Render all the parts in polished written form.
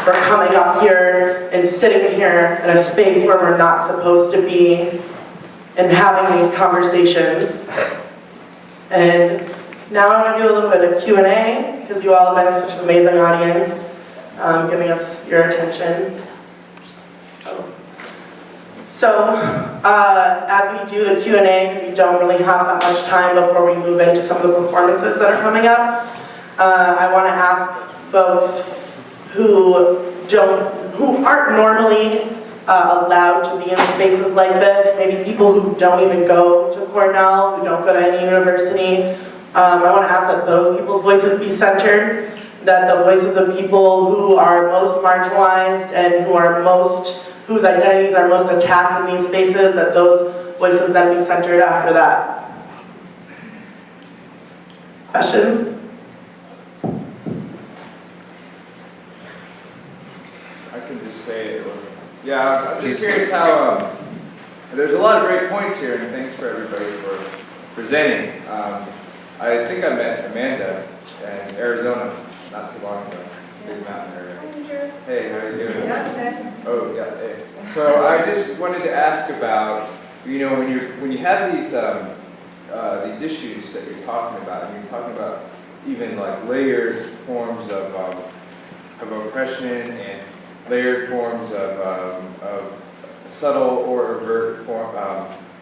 for coming up here and sitting here in a space where we're not supposed to be and having these conversations. And now I'm going to do a little bit of Q&A, because you all have been such an amazing audience, giving us your attention. So, as we do the Q&A, because we don't really have that much time before we move into some of the performances that are coming up, I want to ask folks who aren't normally allowed to be in spaces like this, maybe people who don't even go to Cornell, who don't go to any university. I want to ask that those people's voices be centered, that the voices of people who are most marginalized and whose identities are most attacked in these spaces, that those voices then be centered after that. Questions? I can just say it. Yeah, I'm just curious how, there's a lot of great points here, and thanks for everybody for presenting. I think I met Amanda in Arizona not too long ago, big mountain area. Hey, how are you doing? Yeah, Oh, yeah, hey. So I just wanted to ask about, you know, when you have these issues that you're talking about, and you're talking about even like layered forms of oppression and layered forms of subtle or overt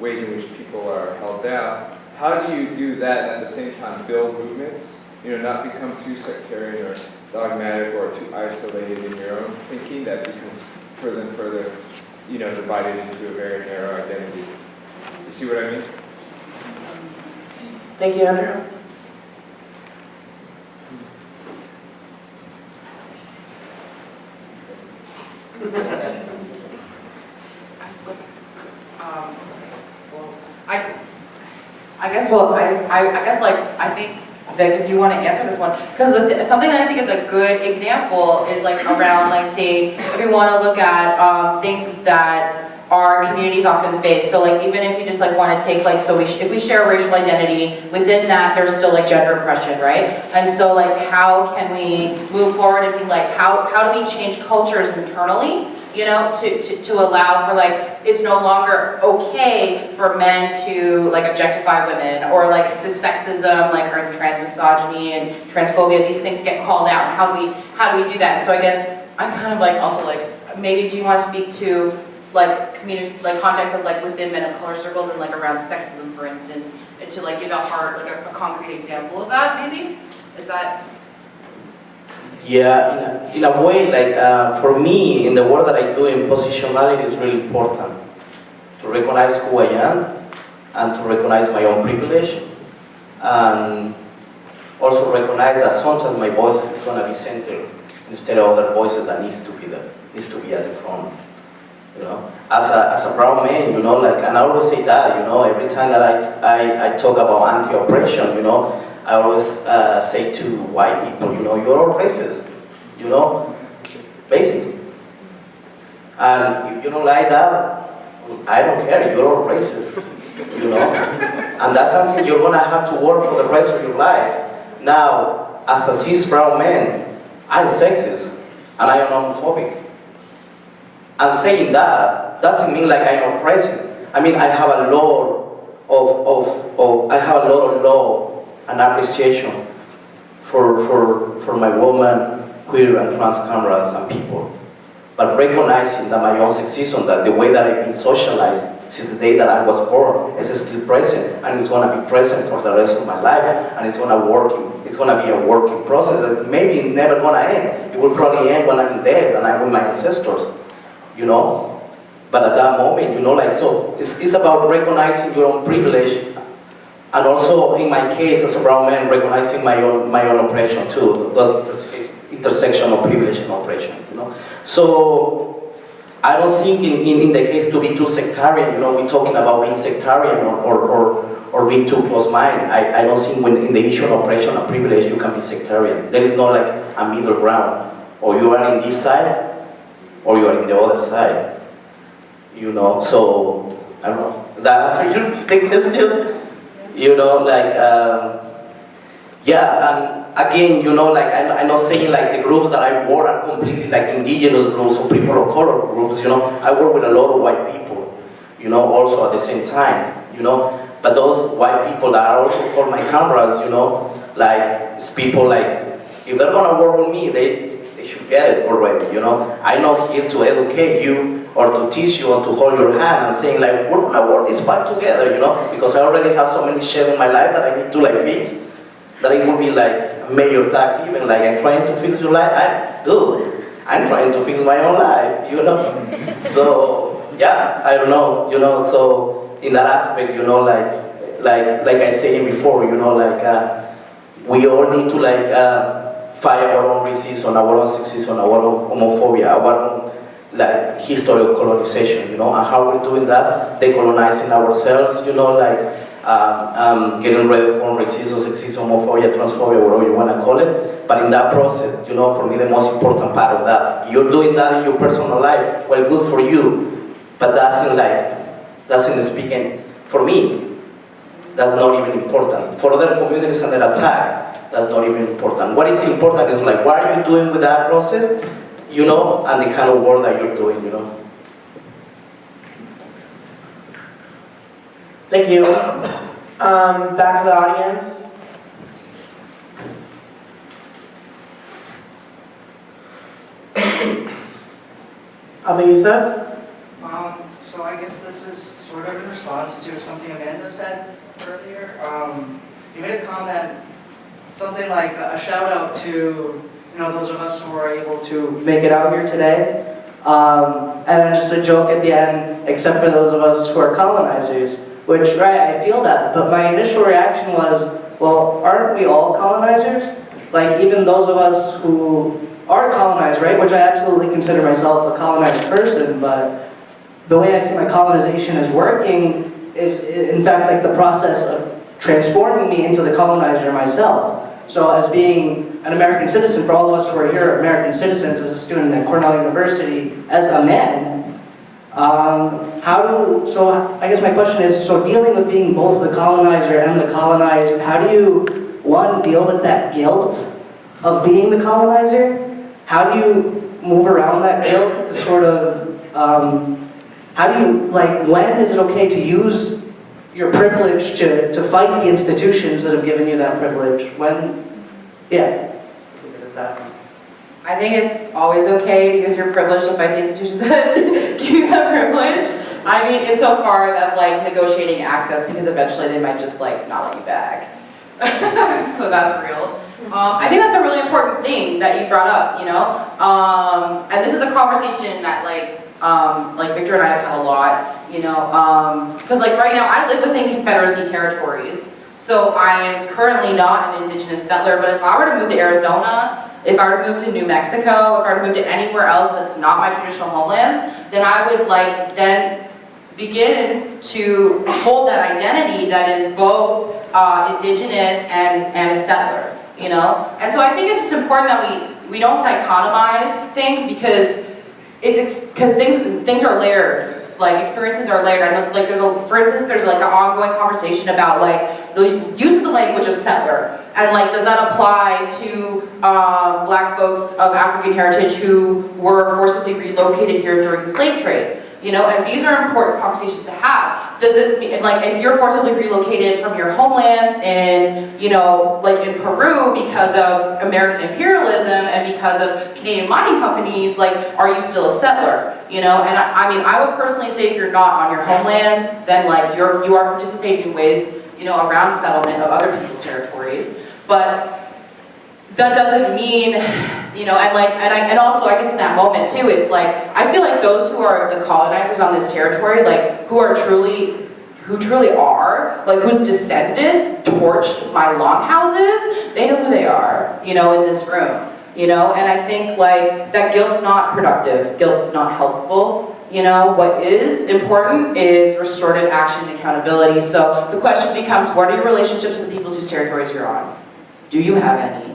ways in which people are held down. How do you do that and at the same time build movements? You know, not become too sectarian or dogmatic or too isolated in your own thinking that becomes further and further, you know, divided into a very narrow identity. You see what I mean? Thank you, Andrew. I think, Vic, if you want to answer this one, because something that I think is a good example is like around, like, say, if we want to look at things that our communities often face. So like, even if you just like want to take like, so if we share a racial identity, within that there's still like gender oppression, right? And so like, how can we move forward and be like, how do we change cultures internally, you know, to allow for like, it's no longer okay for men to like objectify women, or like cis-sexism, like, or trans misogyny and transphobia, these things get called out. How do we do that? And so I guess I'm kind of like also like, maybe do you want to speak to like community, like context of like within men of color circles and like around sexism, for instance, and to like give a concrete example of that, maybe? Is that? Yeah, in a way, like for me, in the work that I do in positionality is really important to recognize who I am and to recognize my own privilege, and also recognize that sometimes my voice is going to be centered instead of other voices that needs to be at the front. You know, as a brown man, you know, like, and I always say that, you know, every time that I talk about anti-oppression, you know, I always say to white people, you know, you're all racist, you know, basically. And if you don't like that, I don't care, you're all racist, you know. And that's something you're gonna have to work for the rest of your life. Now, as a cis brown man, I'm sexist and I am homophobic. And saying that doesn't mean like I'm oppressing. I mean, I have a lot of love and appreciation for my woman, queer and trans comrades and people. But recognizing that my own sexism, that the way that I've been socialized since the day that I was born is still present, and it's gonna be present for the rest of my life, and it's gonna be a working process that maybe never gonna end. It will probably end when I'm dead and I'm with my ancestors. You know, but at that moment, you know, like, so it's about recognizing your own privilege, and also in my case as a brown man, recognizing my own oppression too. Those intersection of privilege and oppression, you know. So I don't think in the case to be too sectarian, you know, we're talking about being sectarian or being too close-minded. I don't think when in the issue of oppression and privilege you can be sectarian. There is no like a middle ground, or you are in this side or you are in the other side, you know. So I don't know, that answer you the question, you know, like Yeah, and again, you know, like I'm not saying like the groups that I work are completely like indigenous groups or people of color groups, you know. I work with a lot of white people, you know, also at the same time, you know. But those white people that are also called my cameras, you know, like it's people like, if they're gonna work with me, they should get it already, you know. I'm not here to educate you or to teach you or to hold your hand and saying like, we're gonna work this part together, you know, because I already have so many shit in my life that I need to like fix, that it would be like a major task even, like I'm trying to fix your life, I'm trying to fix my own life, you know. So, yeah, I don't know, you know, so in that aspect, you know, like I said before, you know, like we all need to like fight our own racism, our own sexism, our own homophobia, our own like history of colonization, you know, and how we're doing that, decolonizing ourselves, you know, like getting rid from racism, sexism, homophobia, transphobia, whatever you want to call it. But in that process, you know, for me the most important part of that, you're doing that in your personal life, well, good for you, but doesn't speak for me. That's not even important. For other communities under attack, that's not even important. What is important is like, what are you doing with that process, you know, and the kind of work that you're doing, you know. Thank you. Back to the audience. Abu Yusuf? So I guess this is sort of in response to something Amanda said earlier. You made a comment, something like a shout out to those of us who are able to make it out here today. And then just a joke at the end, except for those of us who are colonizers, which, right, I feel that, but my initial reaction was, well, aren't we all colonizers? Like, even those of us who are colonized, right, which I absolutely consider myself a colonized person, but the way I see my colonization as working is, in fact, like the process of transforming me into the colonizer myself. So as being an American citizen, for all of us who are here American citizens, as a student at Cornell University, as a man, so I guess my question is, so dealing with being both the colonizer and the colonized, how do you, one, deal with that guilt of being the colonizer? How do you move around that guilt to sort of, how do you, like, when is it okay to use your privilege to fight the institutions that have given you that privilege? When, yeah. I think it's always okay to use your privilege to fight the institutions that give you that privilege. I mean, insofar of like negotiating access, because eventually they might just like not let you back. So that's real. I think that's a really important thing that you brought up, you know? And this is a conversation that like Victor and I have had a lot, you know? Because like right now I live within Confederacy territories. So I am currently not an indigenous settler, but if I were to move to Arizona, if I were to move to New Mexico, if I were to move to anywhere else that's not my traditional homelands, then I would like then begin to hold that identity that is both indigenous and a settler, you know? And so I think it's just important that we don't dichotomize things because things are layered. Like experiences are layered. And like for instance, there's like an ongoing conversation about like the use of the language of settler, and like does that apply to black folks of African heritage who were forcibly relocated here during the slave trade? You know, and these are important conversations to have. Does this mean, like, if you're forcibly relocated from your homelands in, you know, like in Peru because of American imperialism and because of Canadian mining companies, like, are you still a settler? You know, and I mean, I would personally say if you're not on your homelands, then like you are participating in ways, you know, around settlement of other people's territories. But that doesn't mean, you know, and also I guess in that moment too, it's like, I feel like those who are the colonizers on this territory, like, who truly are, like, whose descendants torched my longhouses, they know who they are, you know, in this room, you know, and I think, like, that guilt's not productive, guilt's not helpful, you know. What is important is restorative action and accountability. So the question becomes, what are your relationships with the peoples whose territories you're on? Do you have any?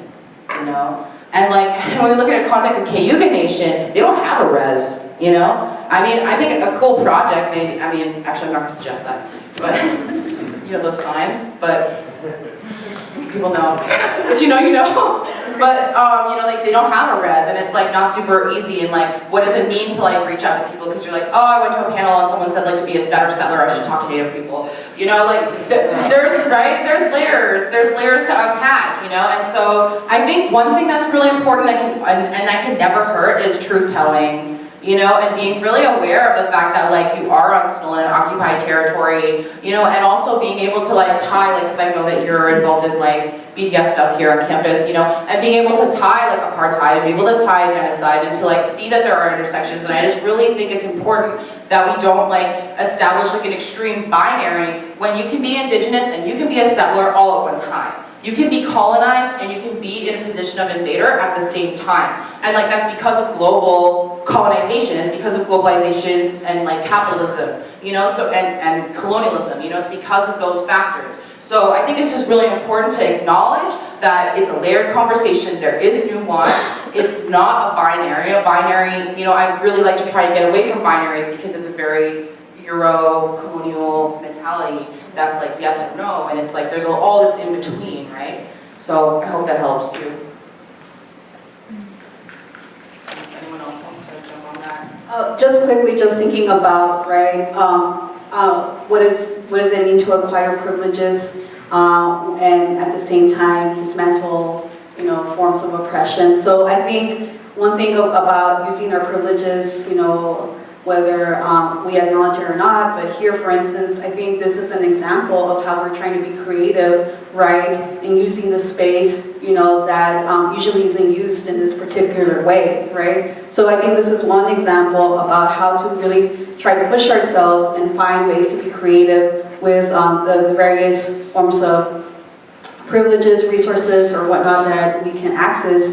You know? And like, when we look at a context of Cayuga Nation, they don't have a res, you know? I mean, I think a cool project, maybe, I mean, actually I'm not gonna suggest that, but, you know, those signs, but people know. If you know, you know. But, you know, like, they don't have a res, and it's, like, not super easy, and, like, what does it mean to, like, reach out to people? Because you're like, oh, I went to a panel, and someone said, like, to be a better settler, I should talk to Native people. You know, like, there's layers to unpack, you know? And so, I think one thing that's really important that can never hurt is truth-telling. You know, and being really aware of the fact that, like, you are on stolen and occupied territory, you know, and also being able to, like, tie, like, because I know that you're involved in, like, BDS stuff here on campus, you know, and being able to tie, like, apartheid, and be able to tie genocide, and to, like, see that there are intersections, and I just really think it's important that we don't, like, establish, like, an extreme binary when you can be indigenous and you can be a settler all at one time. You can be colonized and you can be in a position of invader at the same time. And like that's because of global colonization and because of globalizations and like capitalism, you know, so and colonialism, you know, it's because of those factors. So I think it's just really important to acknowledge that it's a layered conversation, there is nuance, it's not a binary. A binary, you know, I really like to try and get away from binaries because it's a very Euro-colonial mentality that's like yes or no, and it's like there's all this in between, right? So I hope that helps you. If anyone else wants to jump on that? Just quickly, just thinking about, right, what does it mean to acquire privileges and at the same time dismantle, you know, forms of oppression. So I think one thing about using our privileges, you know, whether we acknowledge it or not, but here, for instance, I think this is an example of how we're trying to be creative, right, in using the space, you know, that usually isn't used in this particular way, right? So I think this is one example about how to really try to push ourselves and find ways to be creative with the various forms of privileges, resources, or whatnot that we can access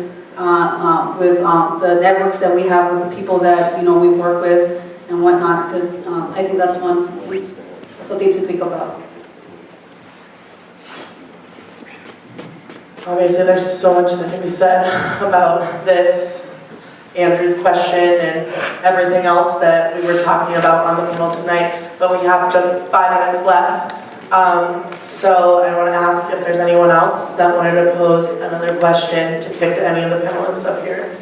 with the networks that we have with the people that, you know, we work with and whatnot, because I think that's something to think about. Obviously, there's so much that can be said about this, Andrew's question, and everything else that we were talking about on the panel tonight, but we have just 5 minutes left. So I want to ask if there's anyone else that wanted to pose another question to kick to any of the panelists up here.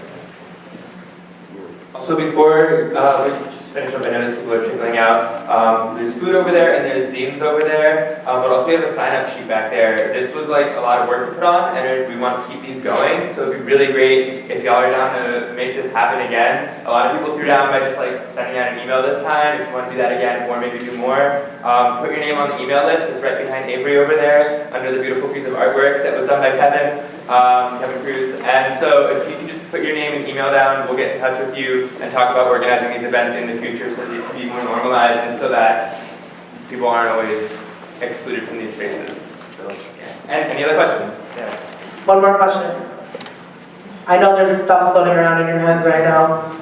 So before we just finish up, I noticed people are trickling out. There's food over there and there's zines over there, but also we have a sign-up sheet back there. This was like a lot of work to put on, and we want to keep these going. So it'd be really great if y'all are down to make this happen again. A lot of people threw down by just like sending out an email this time. If you want to do that again, or maybe do more, put your name on the email list. It's right behind Avery over there, under the beautiful piece of artwork that was done by Kevin Cruz. And so if you can just put your name and email down, we'll get in touch with you and talk about organizing these events in the future so that these can be more normalized and so that people aren't always excluded from these spaces. So, yeah. And any other questions? Yeah. One more question. I know there's stuff floating around in your heads right now.